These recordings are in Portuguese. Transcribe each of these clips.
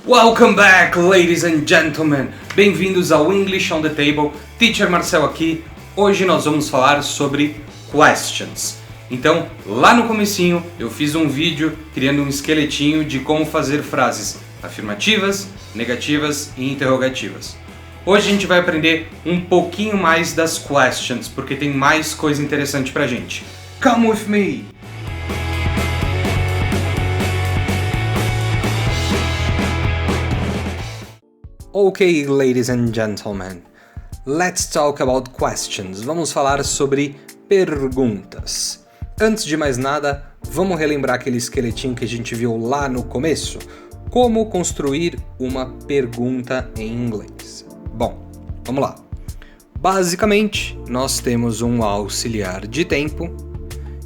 Welcome back, ladies and gentlemen! Bem-vindos ao English on the Table, Teacher Marcel aqui. Hoje nós vamos falar sobre questions. Então, lá no comecinho, eu fiz um vídeo criando um esqueletinho de como fazer frases afirmativas, negativas e interrogativas. Hoje a gente vai aprender um pouquinho mais das questions, porque tem mais coisa interessante pra gente. Come with me! Ok, ladies and gentlemen, let's talk about questions. Vamos falar sobre perguntas. Antes de mais nada, vamos relembrar aquele esqueletinho que a gente viu lá no começo? Como construir uma pergunta em inglês. Bom, vamos lá. Basicamente, nós temos um auxiliar de tempo,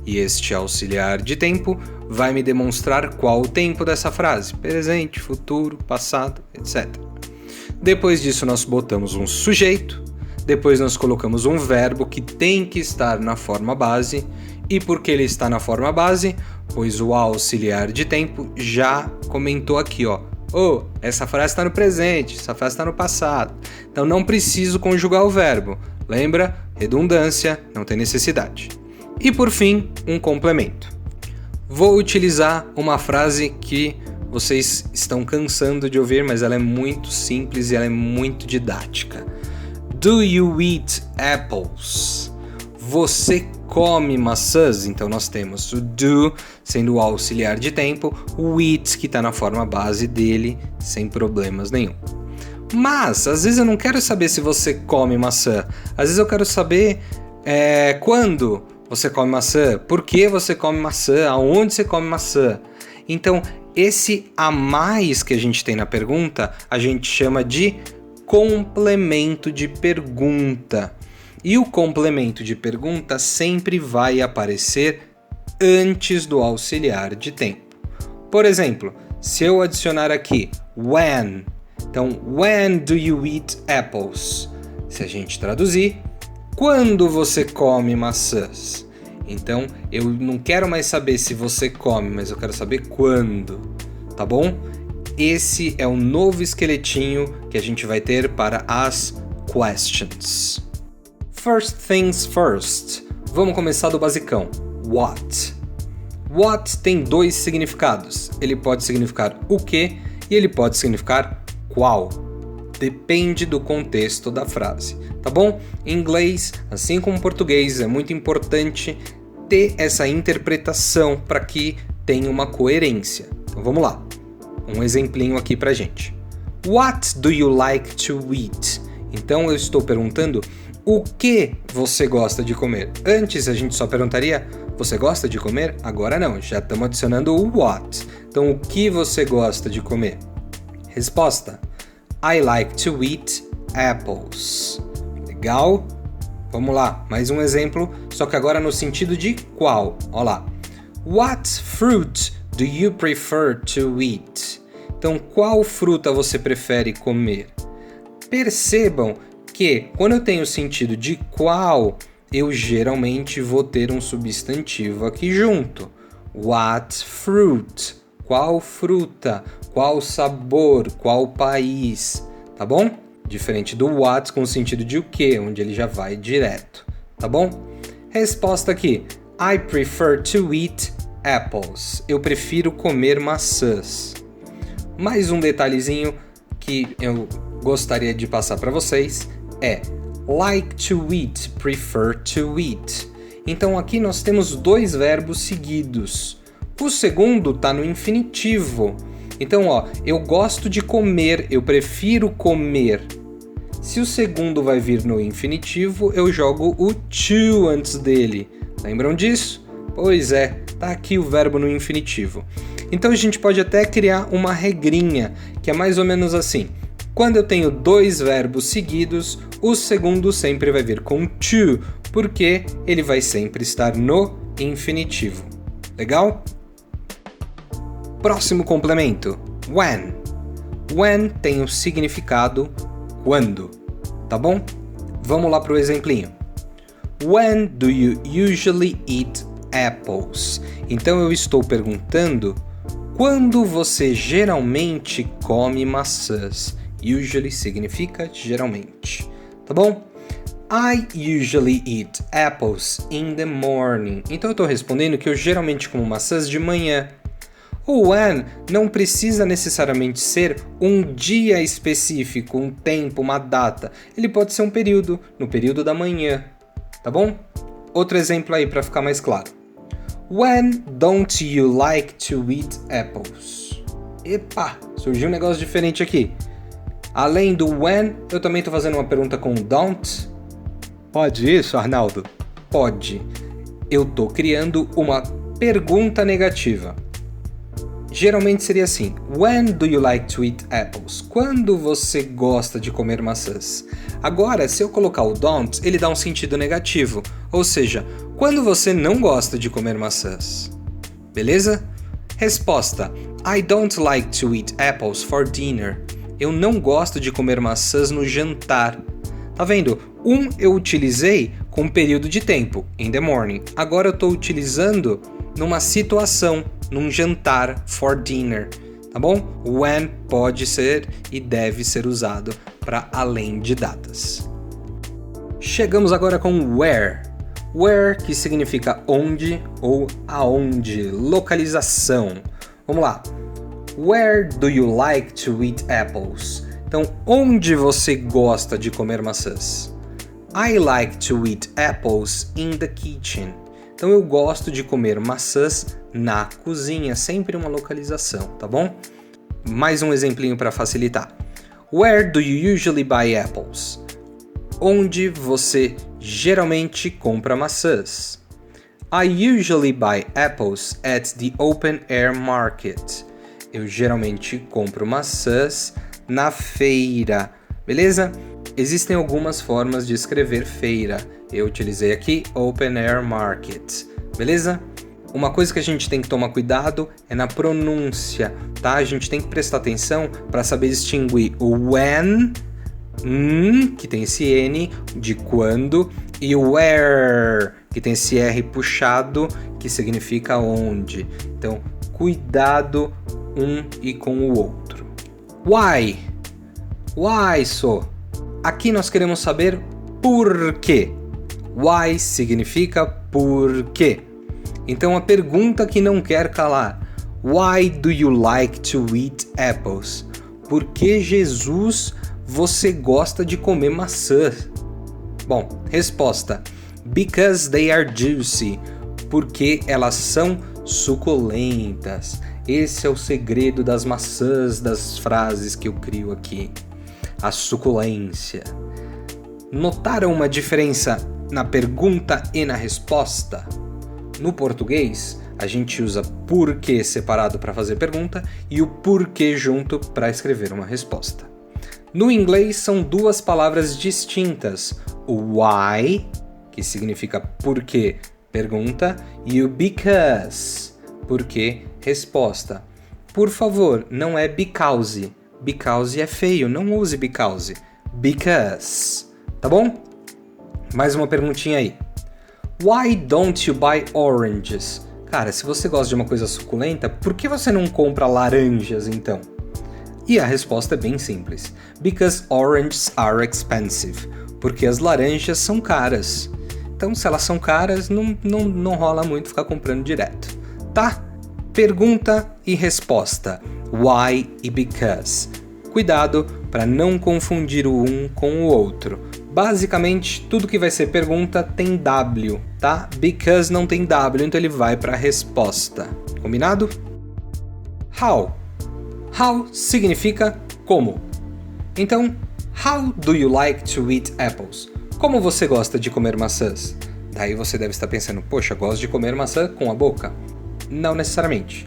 e este auxiliar de tempo vai me demonstrar qual o tempo dessa frase, presente, futuro, passado, etc. Depois disso nós botamos um sujeito, depois nós colocamos um verbo que tem que estar na forma base. E por que ele está na forma base? Pois o auxiliar de tempo já comentou aqui, ó. Essa frase está no presente, essa frase está no passado. Então não preciso conjugar o verbo. Lembra? Redundância, não tem necessidade. E por fim, um complemento. Vou utilizar uma frase que vocês estão cansando de ouvir, mas ela é muito simples e ela é muito didática. Do you eat apples? Você come maçãs? Então nós temos o do sendo o auxiliar de tempo, o eat que está na forma base dele, sem problemas nenhum. Mas, às vezes eu não quero saber se você come maçã. Às vezes eu quero saber quando você come maçã, por que você come maçã, aonde você come maçã. Então, esse a mais que a gente tem na pergunta, a gente chama de complemento de pergunta. E o complemento de pergunta sempre vai aparecer antes do auxiliar de tempo. Por exemplo, se eu adicionar aqui when, então when do you eat apples? Se a gente traduzir, quando você come maçãs? Então, eu não quero mais saber se você come, mas eu quero saber quando, tá bom? Esse é o novo esqueletinho que a gente vai ter para as questions. First things first. Vamos começar do basicão. What? What tem dois significados. Ele pode significar o que e ele pode significar qual. Depende do contexto da frase, tá bom? Em inglês, assim como em português, é muito importante ter essa interpretação para que tenha uma coerência. Então vamos lá. Um exemplinho aqui pra gente. What do you like to eat? Então eu estou perguntando o que você gosta de comer. Antes a gente só perguntaria você gosta de comer? Agora não, já estamos adicionando o what. Então o que você gosta de comer? Resposta: I like to eat apples. Legal? Vamos lá, mais um exemplo, só que agora no sentido de qual. Olha lá. What fruit do you prefer to eat? Então, qual fruta você prefere comer? Percebam que quando eu tenho o sentido de qual, eu geralmente vou ter um substantivo aqui junto. What fruit? Qual fruta? Qual sabor? Qual país? Tá bom? Diferente do what com o sentido de o que, onde ele já vai direto, tá bom? Resposta aqui. I prefer to eat apples. Eu prefiro comer maçãs. Mais um detalhezinho que eu gostaria de passar para vocês é like to eat, prefer to eat. Então aqui nós temos dois verbos seguidos. O segundo está no infinitivo. Então, eu gosto de comer, eu prefiro comer. Se o segundo vai vir no infinitivo, eu jogo o to antes dele. Lembram disso? Pois é, tá aqui o verbo no infinitivo. Então a gente pode até criar uma regrinha, que é mais ou menos assim. Quando eu tenho dois verbos seguidos, o segundo sempre vai vir com to, porque ele vai sempre estar no infinitivo. Legal? Próximo complemento, when. When tem o significado quando, tá bom? Vamos lá para o exemplinho. When do you usually eat apples? Então eu estou perguntando Quando você geralmente come maçãs? Usually significa geralmente, tá bom? I usually eat apples in the morning. Então eu estou respondendo que eu geralmente como maçãs de manhã. O when não precisa necessariamente ser um dia específico, um tempo, uma data. Ele pode ser um período, no período da manhã, tá bom? Outro exemplo aí para ficar mais claro. When don't you like to eat apples? Epa, surgiu um negócio diferente aqui. Além do when, eu também estou fazendo uma pergunta com don't. Pode isso, Arnaldo? Pode. Eu estou criando uma pergunta negativa. Geralmente seria assim: When do you like to eat apples? Quando você gosta de comer maçãs? Agora, se eu colocar o don't, ele dá um sentido negativo. Ou seja, quando você não gosta de comer maçãs? Beleza? Resposta: I don't like to eat apples for dinner. Eu não gosto de comer maçãs no jantar. Tá vendo? Eu utilizei com um período de tempo, in the morning. Agora eu estou utilizando numa situação, num jantar, for dinner, tá bom? When pode ser e deve ser usado para além de datas. Chegamos agora com where. Where, que significa onde ou aonde, localização. Vamos lá. Where do you like to eat apples? Então, onde você gosta de comer maçãs? I like to eat apples in the kitchen. Então, eu gosto de comer maçãs na cozinha, sempre uma localização, tá bom? Mais um exemplinho para facilitar. Where do you usually buy apples? Onde você geralmente compra maçãs? I usually buy apples at the open air market. Eu geralmente compro maçãs na feira, beleza? Existem algumas formas de escrever feira. Eu utilizei aqui Open Air Market, beleza? Uma coisa que a gente tem que tomar cuidado é na pronúncia, tá? A gente tem que prestar atenção para saber distinguir o when, que tem esse N de quando, e o where, que tem esse R puxado, que significa onde. Então, cuidado e com o outro. Why? Why so? Aqui nós queremos saber por quê. Why significa por quê. Então a pergunta que não quer calar. Why do you like to eat apples? Por que, Jesus, você gosta de comer maçã? Bom, resposta. Because they are juicy. Porque elas são suculentas. Esse é o segredo das maçãs, das frases que eu crio aqui. A suculência. Notaram uma diferença na pergunta e na resposta? No português, a gente usa porquê separado para fazer pergunta e o porquê junto para escrever uma resposta. No inglês, são duas palavras distintas. O why, que significa porquê, pergunta, e o because, porquê, resposta. Por favor, não é because. Because é feio, não use because. Because. Tá bom? Mais uma perguntinha aí. Why don't you buy oranges? Cara, se você gosta de uma coisa suculenta, por que você não compra laranjas então? E a resposta é bem simples. Because oranges are expensive. Porque as laranjas são caras. Então, se elas são caras, não rola muito ficar comprando direto. Tá? Pergunta e resposta. Why e because. Cuidado para não confundir o um com o outro. Basicamente, tudo que vai ser pergunta tem W, tá? Because não tem W, então ele vai para a resposta. Combinado? How. How significa como. Então, how do you like to eat apples? Como você gosta de comer maçãs? Daí você deve estar pensando, poxa, gosto de comer maçã com a boca. Não necessariamente.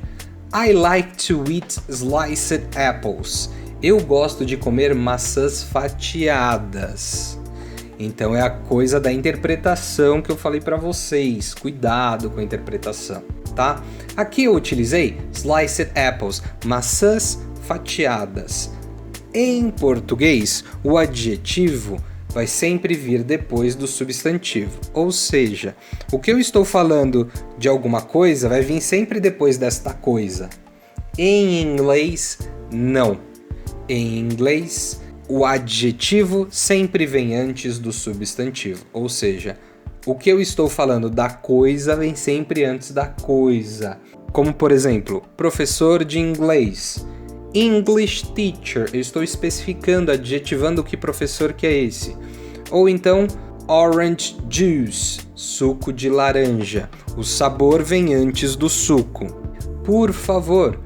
I like to eat sliced apples. Eu gosto de comer maçãs fatiadas. Então é a coisa da interpretação que eu falei para vocês. Cuidado com a interpretação, tá? Aqui eu utilizei sliced apples, maçãs fatiadas. Em português, o adjetivo vai sempre vir depois do substantivo. Ou seja, o que eu estou falando de alguma coisa vai vir sempre depois desta coisa. Em inglês, não. Em inglês, o adjetivo sempre vem antes do substantivo. Ou seja, o que eu estou falando da coisa vem sempre antes da coisa. Como, por exemplo, professor de inglês. English teacher. Eu estou especificando, adjetivando que professor que é esse. Ou então, orange juice. Suco de laranja. O sabor vem antes do suco. Por favor,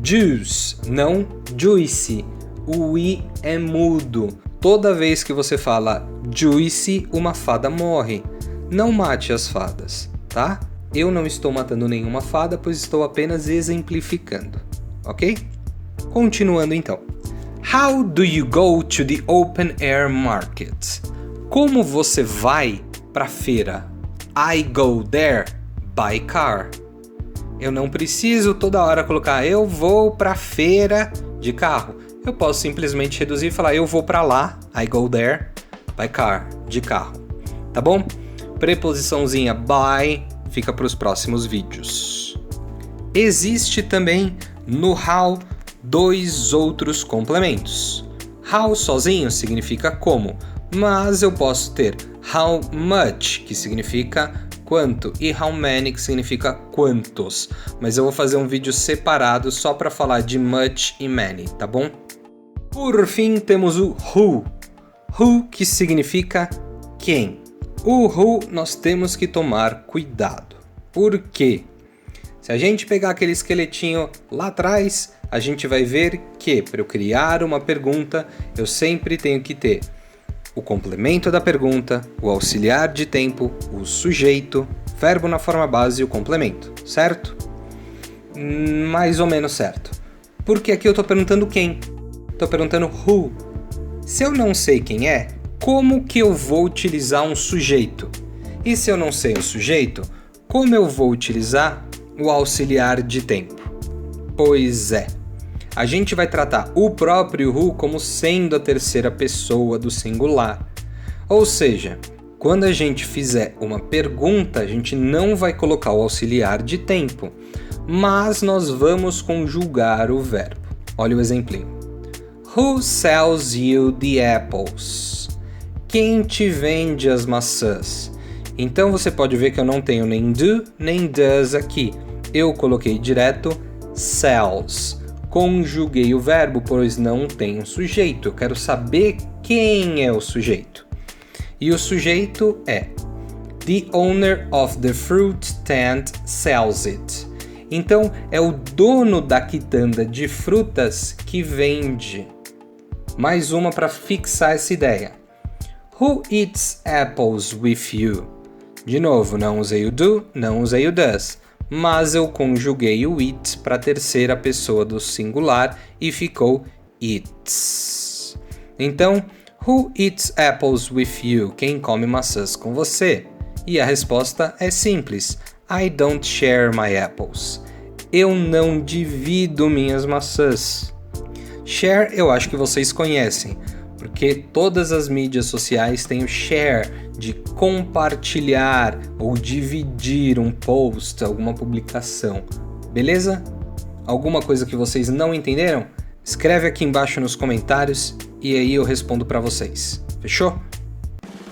juice, não juice. O i é mudo. Toda vez que você fala juice, uma fada morre. Não mate as fadas, tá? Eu não estou matando nenhuma fada, pois estou apenas exemplificando, ok? Continuando então. How do you go to the open air market? Como você vai para a feira? I go there by car. Eu não preciso toda hora colocar eu vou para a feira de carro. Eu posso simplesmente reduzir e falar eu vou para lá, I go there by car, de carro. Tá bom? Preposiçãozinha by fica para os próximos vídeos. Existe também no how 2 outros complementos. How sozinho significa como, mas eu posso ter how much, que significa quanto, e how many, que significa quantos. Mas eu vou fazer um vídeo separado só para falar de much e many, tá bom? Por fim, temos o who. Who, que significa quem. O who nós temos que tomar cuidado. Por quê? Se a gente pegar aquele esqueletinho lá atrás, a gente vai ver que para eu criar uma pergunta, eu sempre tenho que ter o complemento da pergunta, o auxiliar de tempo, o sujeito, verbo na forma base e o complemento, certo? Mais ou menos certo. Porque aqui eu estou perguntando quem? Estou perguntando who. Se eu não sei quem é, como que eu vou utilizar um sujeito? E se eu não sei o sujeito, como eu vou utilizar o auxiliar de tempo? Pois é, a gente vai tratar o próprio who como sendo a terceira pessoa do singular. Ou seja, quando a gente fizer uma pergunta, a gente não vai colocar o auxiliar de tempo, mas nós vamos conjugar o verbo. Olha o exemplinho. Who sells you the apples? Quem te vende as maçãs? Então você pode ver que eu não tenho nem do nem does aqui. Eu coloquei direto sells. Conjuguei o verbo, pois não tem um sujeito. Eu quero saber quem é o sujeito. E o sujeito é the owner of the fruit stand sells it. Então é o dono da quitanda de frutas que vende. Mais uma para fixar essa ideia. Who eats apples with you? De novo, não usei o do, não usei o does, mas eu conjuguei o it para a terceira pessoa do singular e ficou eats. Então, who eats apples with you? Quem come maçãs com você? E a resposta é simples. I don't share my apples. Eu não divido minhas maçãs. Share eu acho que vocês conhecem, porque todas as mídias sociais têm o share, de compartilhar ou dividir um post, alguma publicação. Beleza? Alguma coisa que vocês não entenderam? Escreve aqui embaixo nos comentários e aí eu respondo para vocês. Fechou?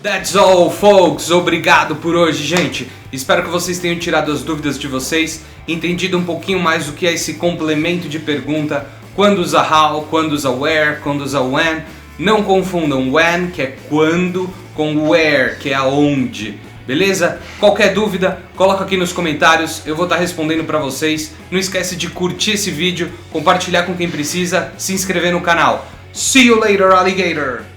That's all, folks! Obrigado por hoje, gente! Espero que vocês tenham tirado as dúvidas de vocês, entendido um pouquinho mais o que é esse complemento de pergunta, quando usa how, quando usa where, quando usa when. Não confundam when, que é quando, com where, que é aonde. Beleza? Qualquer dúvida, coloca aqui nos comentários, eu vou estar respondendo para vocês. Não esquece de curtir esse vídeo, compartilhar com quem precisa, se inscrever no canal. See you later, alligator!